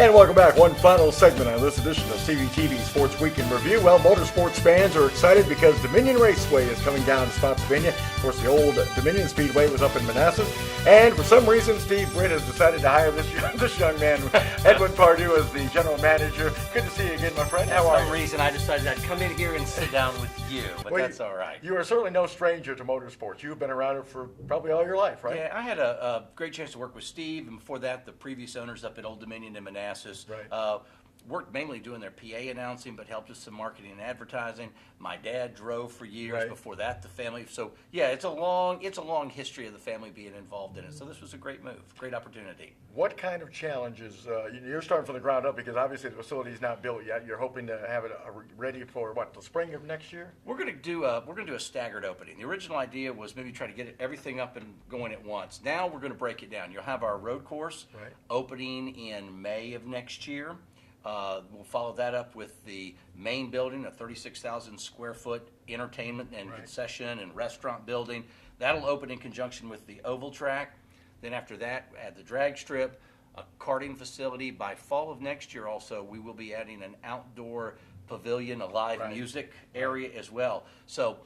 And welcome back. One final segment on this edition of CBTV Sports Weekend Review. Well, motorsports fans are excited because Dominion Raceway is coming down to Spotsylvania. Of course, the old Dominion Speedway was up in Manassas. And for some reason, Steve Britt has decided to hire this young man, Edwin Pardue, as the general manager. Good to see you again, my friend. How are you? For some reason, I decided I'd come in here and sit down with you, but Well, that's all right. You are certainly no stranger to motorsports. You've been around it for probably all your life, right? Yeah, I had a great chance to work with Steve, and before that, the previous owners up at Old Dominion in Manassas. Right. Worked mainly doing their PA announcing, but helped with some marketing and advertising. My dad drove for years. Right. Before that, the family. So yeah, it's a long history of the family being involved in it. So this was a great move, great opportunity. What kind of challenges? You're starting from the ground up because obviously the facility is not built yet. You're hoping to have it ready for what, the spring of next year? We're going to do a staggered opening. The original idea was maybe try to get everything up and going at once. Now we're going to break it down. You'll have our road course Right. opening in May of next year. We'll follow that up with the main building, a 36,000 square foot entertainment and Right. concession and restaurant building. That'll open in conjunction with the oval track. Then after that, add the drag strip, a karting facility. By fall of next year also, we will be adding an outdoor pavilion, a live Right. music area as well. So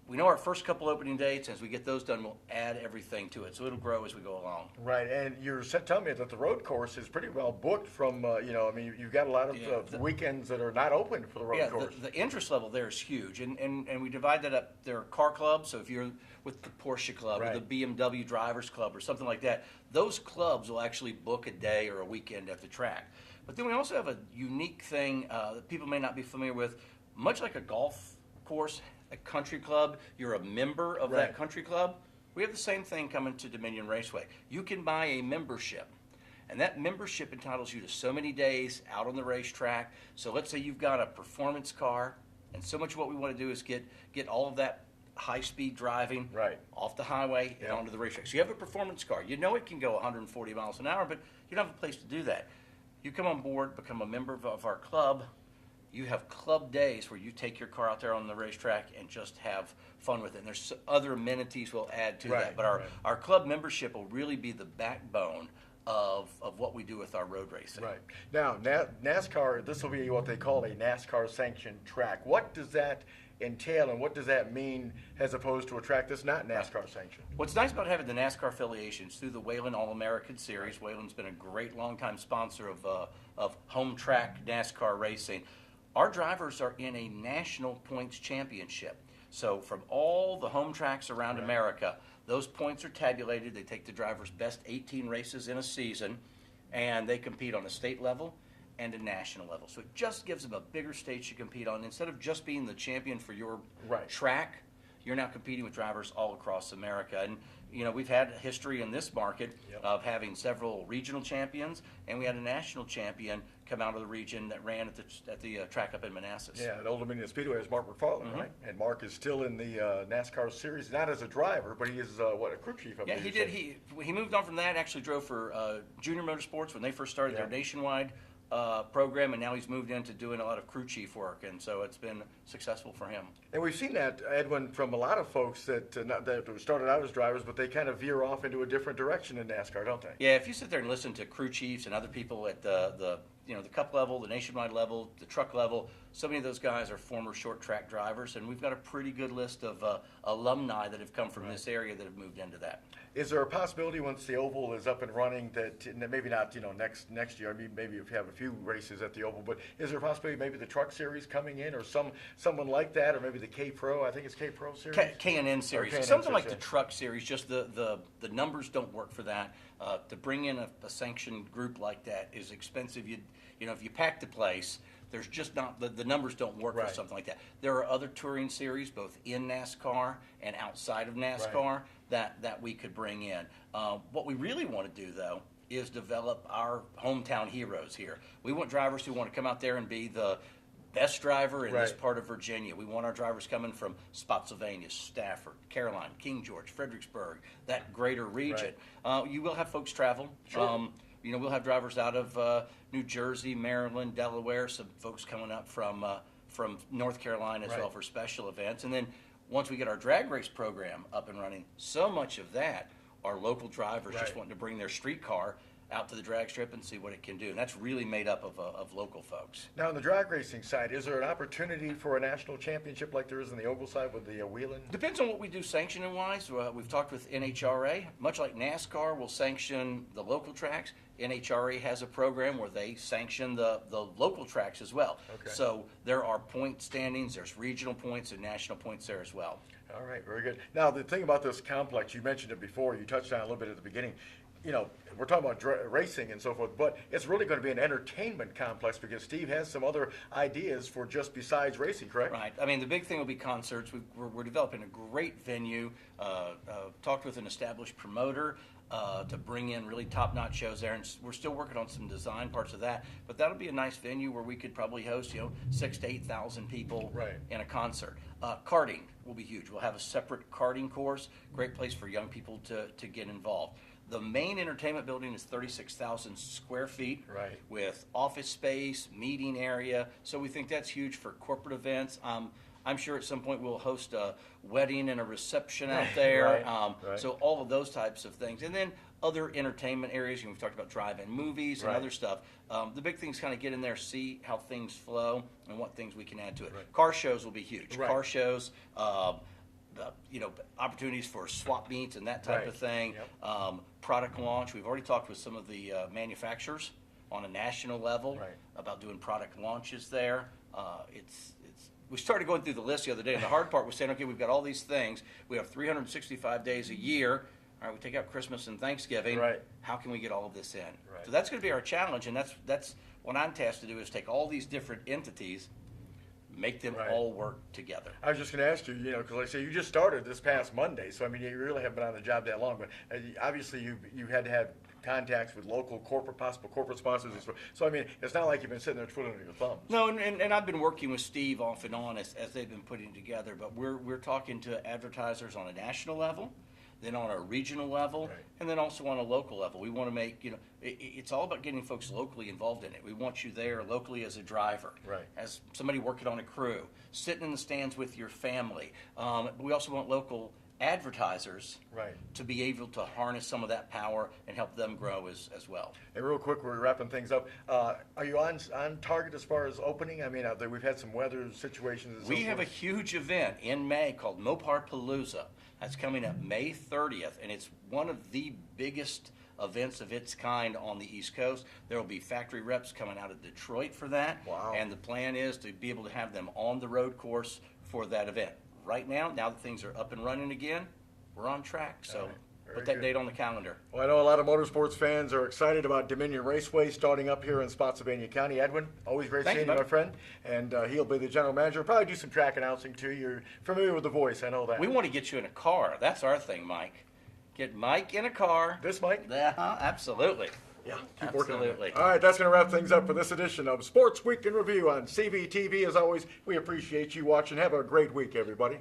we know our first couple opening dates. As we get those done, we'll add everything to it. So it'll grow as we go along. Right, and you're telling me that the road course is pretty well booked from, you've got a lot of Yeah, weekends that are not open for the road Yeah, course. the interest level there is huge, and we divide that up. There are car clubs, so if you're with the Porsche Club or Right. the BMW Drivers Club or something like that, those clubs will actually book a day or a weekend at the track. But then we also have a unique thing that people may not be familiar with. Much like a golf course, a country club, you're a member of Right. that country club. We have the same thing coming to Dominion Raceway. You can buy a membership. And that membership entitles you to so many days out on the racetrack. So let's say you've got a performance car, and so much of what we want to do is get all of that high-speed driving Right. off the highway and Yeah. onto the racetrack. So you have a performance car. You know it can go 140 miles an hour, but you don't have a place to do that. You come on board, become a member of our club. You have club days where you take your car out there on the racetrack and just have fun with it. And there's other amenities we'll add to Right, that. But right. our club membership will really be the backbone of what we do with our road racing. Right. Now, NASCAR, this will be what they call a NASCAR sanctioned track. What does that entail and what does that mean as opposed to a track that's not NASCAR sanctioned? What's nice about having the NASCAR affiliations through the Whelen All-American Series, Whelan's been a great longtime sponsor of home track NASCAR racing. Our drivers are in a national points championship. So from all the home tracks around Right. America, those points are tabulated. They take the drivers' best 18 races in a season, and they compete on a state level and a national level. So it just gives them a bigger stage to compete on. Instead of just being the champion for your Right. track, you're now competing with drivers all across America. And, we've had a history in this market Yep. of having several regional champions, and we had a national champion come out of the region that ran at the track up in Manassas. Yeah, at Old Dominion Speedway is Mark McFarland, right? And Mark is still in the NASCAR series, not as a driver, but he is, a crew chief, I Yeah, believe he you did. said. He moved on from that. Actually, drove for Junior Motorsports when they first started Yeah. their nationwide program, and now he's moved into doing a lot of crew chief work, and so it's been successful for him. And we've seen that, Edwin, from a lot of folks that started out as drivers, but they kind of veer off into a different direction in NASCAR, don't they? Yeah, if you sit there and listen to crew chiefs and other people at the cup level, the nationwide level, the truck level, so many of those guys are former short track drivers, and we've got a pretty good list of alumni that have come from this area that have moved into that. Is there a possibility once the Oval is up and running that maybe not next year? I mean, maybe if you have a few races at the Oval, but is there a possibility maybe the Truck Series coming in or someone like that, or maybe the K Pro? I think it's K Pro Series. K&N Series, K&N something like series, the yeah. Truck Series. Just the numbers don't work for that. To bring in a sanctioned group like that is expensive. If you pack the place, there's just not the numbers don't work Right. for something like that. There are other touring series, both in NASCAR and outside of NASCAR, that we could bring in. What we really want to do, though, is develop our hometown heroes here. We want drivers who want to come out there and be the best driver in this Right. part of Virginia. We want our drivers coming from Spotsylvania, Stafford, Caroline, King George, Fredericksburg, that greater region. You will have folks travel. Sure. We'll have drivers out of New Jersey, Maryland, Delaware, some folks coming up from North Carolina as Right. well for special events. And then once we get our drag race program up and running, so much of that are local drivers just Right. wanting to bring their street car out to the drag strip and see what it can do. And that's really made up of local folks. Now, on the drag racing side, is there an opportunity for a national championship like there is on the oval side with the wheeling? Depends on what we do sanctioning wise. We've talked with NHRA. Much like NASCAR will sanction the local tracks, NHRA has a program where they sanction the local tracks as well. Okay. So there are point standings, there's regional points and national points there as well. All right, very good. Now, the thing about this complex, you mentioned it before, you touched on it a little bit at the beginning. You know, we're talking about racing and so forth, but it's really going to be an entertainment complex because Steve has some other ideas for just besides racing, correct? Right. I mean, the big thing will be concerts. We're developing a great venue. Talked with an established promoter to bring in really top-notch shows there, and we're still working on some design parts of that. But that'll be a nice venue where we could probably host, 6,000 to 8,000 people Right. in a concert. Karting will be huge. We'll have a separate karting course. Great place for young people to get involved. The main entertainment building is 36,000 square feet Right. with office space, meeting area. So we think that's huge for corporate events. I'm sure at some point we'll host a wedding and a reception out there. Right. So all of those types of things. And then other entertainment areas. We've talked about drive-in movies and Right. other stuff. The big thing is kind of get in there, see how things flow and what things we can add to it. Right. Car shows will be huge. Right. Car shows, opportunities for swap meets and that type Right. of thing. Yep. Product launch. We've already talked with some of the manufacturers on a national level Right. about doing product launches there. We started going through the list the other day, and the hard part was saying, okay, we've got all these things. We have 365 days a year. All right, we take out Christmas and Thanksgiving. Right. How can we get all of this in? Right. So that's going to be our challenge, and that's what I'm tasked to do is take all these different entities, make them Right. all work together. I was just going to ask you, because like I say, you just started this past Monday, so I mean, you really haven't been on the job that long, but obviously you had to have contacts with local possible corporate sponsors. And so I mean, it's not like you've been sitting there twiddling your thumbs. No, and I've been working with Steve off and on as they've been putting together, but we're talking to advertisers on a national level, then on a regional level, Right. and then also on a local level. We want to make, it's all about getting folks locally involved in it. We want you there locally as a driver, Right. as somebody working on a crew, sitting in the stands with your family. We also want local advertisers Right. to be able to harness some of that power and help them grow as well. And real quick, we're wrapping things up. Are you on target as far as opening? I mean, we've had some weather situations. And so We have a forth. huge event in May called Mopar Palooza. That's coming up May 30th, and it's one of the biggest events of its kind on the East Coast. There will be factory reps coming out of Detroit for that. Wow. And the plan is to be able to have them on the road course for that event. Right now that things are up and running again, we're on track. So All right. Very put that good. date on the calendar. Well, I know a lot of motorsports fans are excited about Dominion Raceway starting up here in Spotsylvania County. Edwin, always great Thank seeing you, you, my bud. friend. And he'll be the general manager. Probably do some track announcing too. You're familiar with the voice, I know that. We want to get you in a car. That's our thing, Mike. Get Mike in a car. This Mike? Absolutely. Yeah, keep working on it. Absolutely. All right, that's going to wrap things up for this edition of Sports Week in Review on CBTV. As always, we appreciate you watching. Have a great week, everybody.